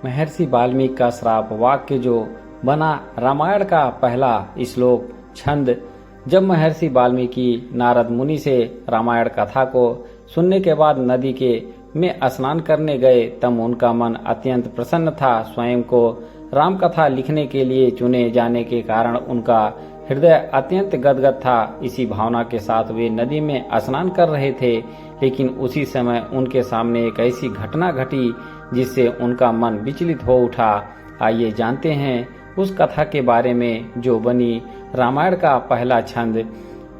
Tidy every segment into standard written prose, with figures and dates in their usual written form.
महर्षि वाल्मीकि का श्राप वाक्य जो बना रामायण का पहला श्लोक छंद। जब महर्षि वाल्मीकि नारद मुनि से रामायण कथा को सुनने के बाद नदी के में स्नान करने गए, तब उनका मन अत्यंत प्रसन्न था। स्वयं को राम कथा लिखने के लिए चुने जाने के कारण उनका हृदय अत्यंत गदगद था। इसी भावना के साथ वे नदी में स्नान कर रहे थे, लेकिन उसी समय उनके सामने एक ऐसी घटना घटी जिससे उनका मन विचलित हो उठा। आइए जानते हैं उस कथा के बारे में जो बनी रामायण का पहला छंद।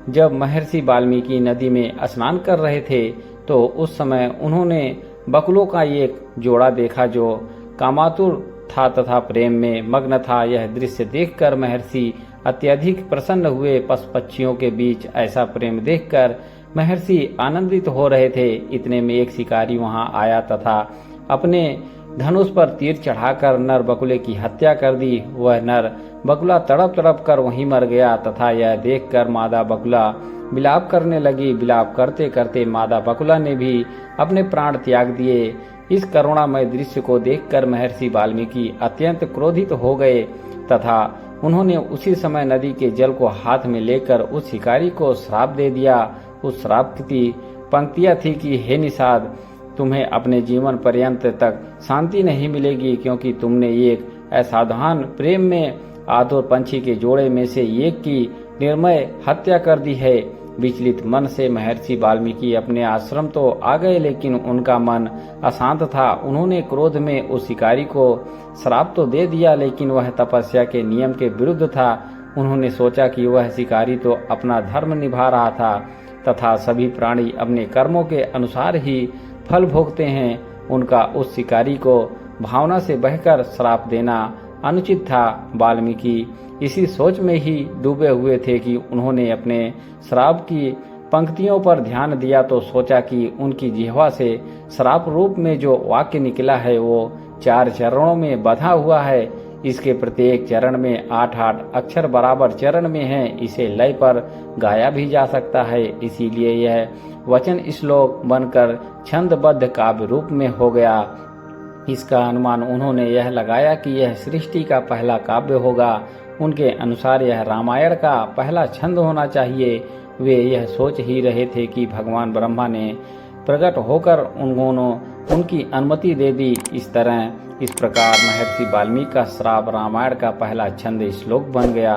जब महर्षि वाल्मीकि नदी में स्नान कर रहे थे तो उस समय उन्होंने बकुलों का एक जोड़ा देखा जो कामातुर था तथा प्रेम में मग्न था। यह दृश्य देखकर महर्षि अत्यधिक प्रसन्न हुए। पशु पक्षियों के बीच ऐसा प्रेम देखकर महर्षि आनंदित हो रहे थे। इतने में एक शिकारी वहां आया तथा अपने धनुष पर तीर चढ़ाकर नर बकुले की हत्या कर दी। वह नर बकुला तड़प तड़प कर वहीं मर गया तथा यह देखकर मादा बकुला विलाप करने लगी। विलाप करते करते मादा बकुला ने भी अपने प्राण त्याग दिए। इस करुणामय दृश्य को देखकर महर्षि वाल्मीकि अत्यंत क्रोधित हो गए तथा उन्होंने उसी समय नदी के जल को हाथ में लेकर उस शिकारी को श्राप दे दिया। उस श्राप की पंक्तियां थी कि हे निषाद, तुम्हें अपने जीवन पर्यंत तक शांति नहीं मिलेगी, क्योंकि तुमने एक असावधान प्रेम में आतुर पंछी के जोड़े में से एक की निर्मय हत्या कर दी है। विचलित मन से महर्षि वाल्मीकि अपने आश्रम तो आ गए, लेकिन उनका मन अशांत था। उन्होंने क्रोध में उस शिकारी को श्राप तो दे दिया, लेकिन वह तपस्या के नियम के विरुद्ध था। उन्होंने सोचा कि वह शिकारी तो अपना धर्म निभा रहा था तथा सभी प्राणी अपने कर्मों के अनुसार ही फल भोगते हैं। उनका उस शिकारी को भावना से बहकर श्राप देना अनुचित था। वाल्मीकि इसी सोच में ही डूबे हुए थे कि उन्होंने अपने श्राप की पंक्तियों पर ध्यान दिया तो सोचा कि उनकी जिह्वा से श्राप रूप में जो वाक्य निकला है वो 4 चरणों में बंधा हुआ है। इसके प्रत्येक चरण में 8-8 अक्षर बराबर चरण में है। इसे लय पर गाया भी जा सकता है, इसीलिए यह वचन श्लोक बनकर छंदबद्ध काव्य रूप में हो गया। इसका अनुमान उन्होंने यह लगाया कि यह सृष्टि का पहला काव्य होगा। उनके अनुसार यह रामायण का पहला छंद होना चाहिए। वे यह सोच ही रहे थे कि भगवान ब्रह्मा ने प्रकट होकर उन्होंने उनकी अनुमति दे दी। इस प्रकार महर्षि वाल्मीकि का श्राप रामायण का पहला छंद श्लोक बन गया।